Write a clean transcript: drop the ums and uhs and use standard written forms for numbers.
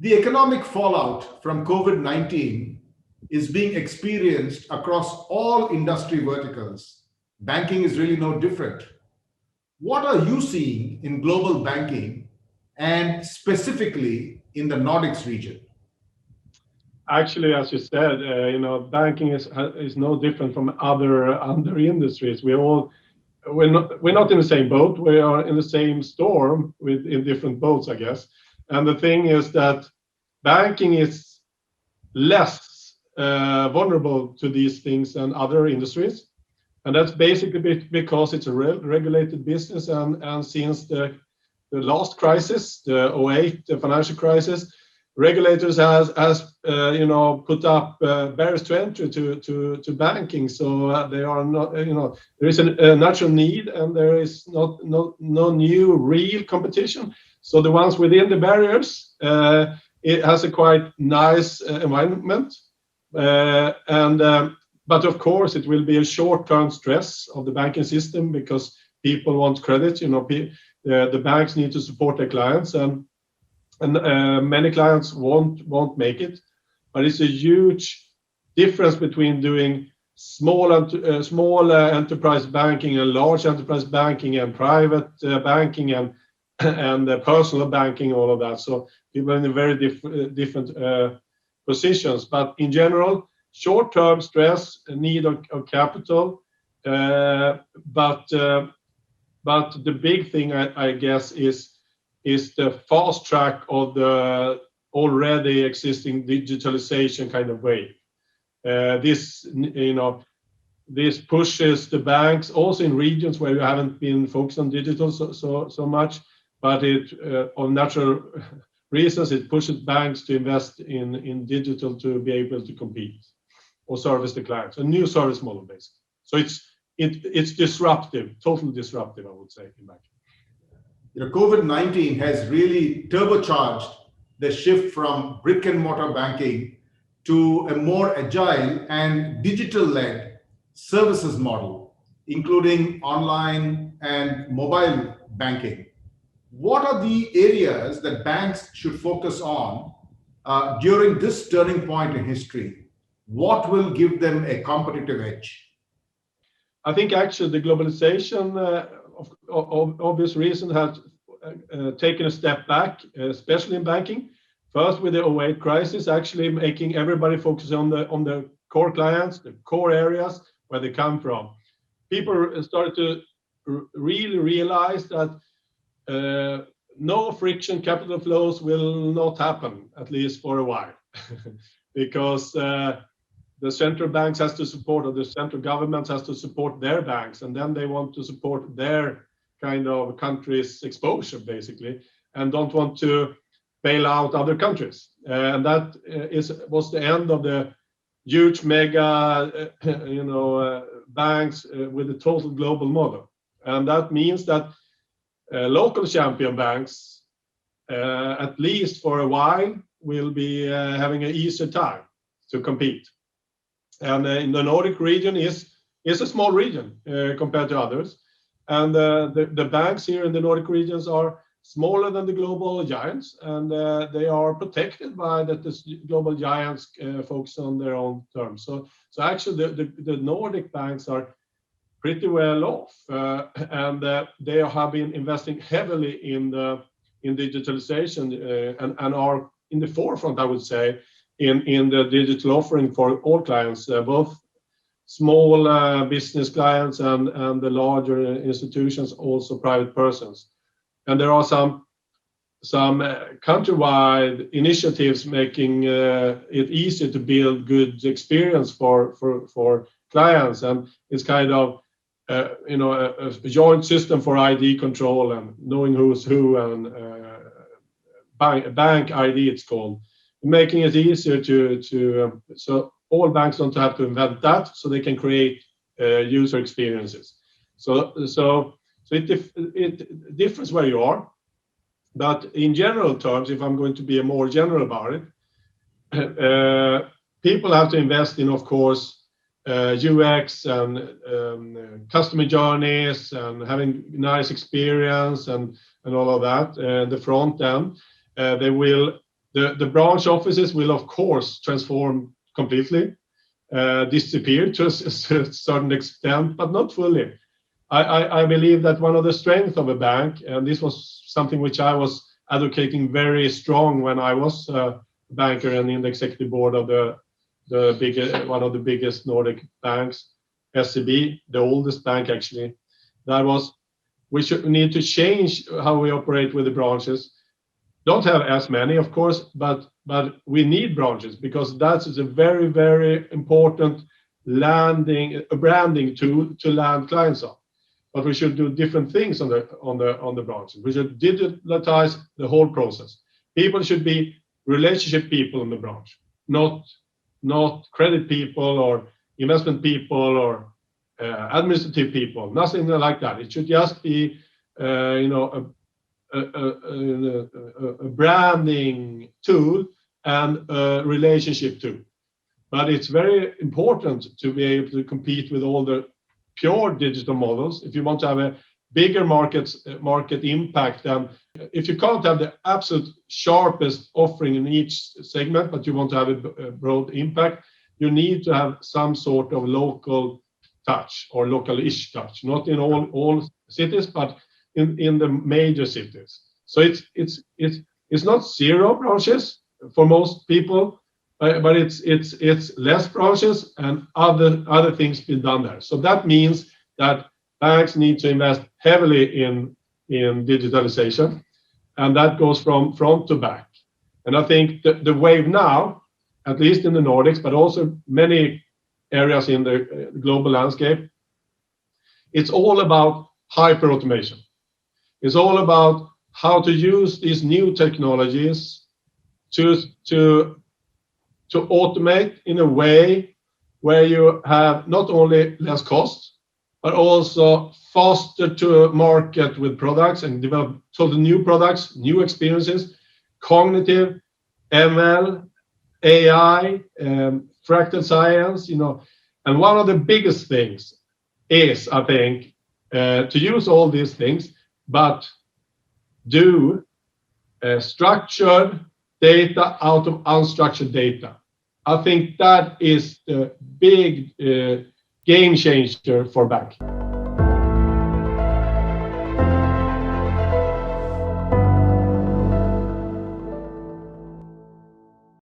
The economic fallout from COVID-19 is being experienced across all industry verticals. Banking is really no different. What are you seeing in global banking and specifically in the Nordics region? Actually, as you said, banking is no different from other industries. We're not in the same boat. We are in the same storm in different boats, I guess. And the thing is that banking is less vulnerable to these things than other industries, and that's basically because it's a regulated business. And since the last crisis, the 2008 the financial crisis, regulators has put up barriers to entry to banking. So they are not, there is a natural need, and there is no new real competition. So the ones within the barriers, it has a quite nice environment, but of course it will be a short-term stress of the banking system because people want credit. The banks need to support their clients, and many clients won't make it. But it's a huge difference between doing small enterprise banking and large enterprise banking and private banking and personal banking, all of that. So people are in very different positions. But in general, short-term stress, need of capital. But the big thing, I guess, is the fast track of the already existing digitalization kind of wave. This pushes the banks also in regions where you haven't been focused on digital so much, but on natural reasons, it pushes banks to invest in digital to be able to compete or service the clients. A new service model, basically. So it's disruptive, totally disruptive, I would say, in banking. COVID-19 has really turbocharged the shift from brick-and-mortar banking to a more agile and digital-led services model, including online and mobile banking. What are the areas that banks should focus on during this turning point in history? What will give them a competitive edge? I think actually the globalization, of obvious reason, has taken a step back, especially in banking. First, with the 2008 crisis, actually making everybody focus on the core clients, the core areas where they come from. People started to really realize that no friction capital flows will not happen, at least for a while, because the central banks has to support, or the central governments has to support their banks, and then they want to support their kind of country's exposure, basically, and don't want to bail out other countries. And that was the end of the huge mega, banks with a total global model. And that means that local champion banks, at least for a while, will be having an easier time to compete. And in the Nordic region is a small region compared to others. And the banks here in the Nordic regions are smaller than the global giants, and they are protected by that the global giants focus on their own terms. So actually the Nordic banks are pretty well off, and they have been investing heavily in digitalization and are in the forefront, I would say, in the digital offering for all clients, both small business clients and the larger institutions, also private persons. And there are some countrywide initiatives making it easier to build good experience for clients, and it's kind of a joint system for ID control and knowing who's who, and bank ID it's called, making it easier to so all banks don't have to invent that, so they can create user experiences. So it differs where you are, but in general terms, if I'm going to be more general about it, people have to invest in, of course, UX and customer journeys and having nice experience and all of that. The front end, they will The branch offices will, of course, transform completely, disappear to a certain extent, but not fully. I believe that one of the strengths of a bank, and this was something which I was advocating very strong when I was a banker and in the executive board of one of the biggest Nordic banks, SEB, the oldest bank actually, that was we need to change how we operate with the branches. Don't have as many, of course, but we need branches because that is a very, very important branding tool to land clients on. But we should do different things on the branches. We should digitalize the whole process. People should be relationship people in the branch, not credit people or investment people or administrative people. Nothing like that. It should just be a branding tool and a relationship tool. But it's very important to be able to compete with all the pure digital models if you want to have a bigger market impact. And if you can't have the absolute sharpest offering in each segment, but you want to have a broad impact, you need to have some sort of local touch or local-ish touch, not in all cities, but in the major cities. So it's not zero branches for most people, but it's less branches and other things being done there. So that means that banks need to invest heavily in digitalization, and that goes from front to back. And I think the wave now, at least in the Nordics, but also many areas in the global landscape, it's all about hyperautomation. It's all about how to use these new technologies to automate in a way where you have not only less cost, but also faster to market with products and develop totally new products, new experiences, cognitive, ML, AI, fractal science, and one of the biggest things is, I think, to use all these things, but do structured data out of unstructured data. I think that is the big game changer for banking.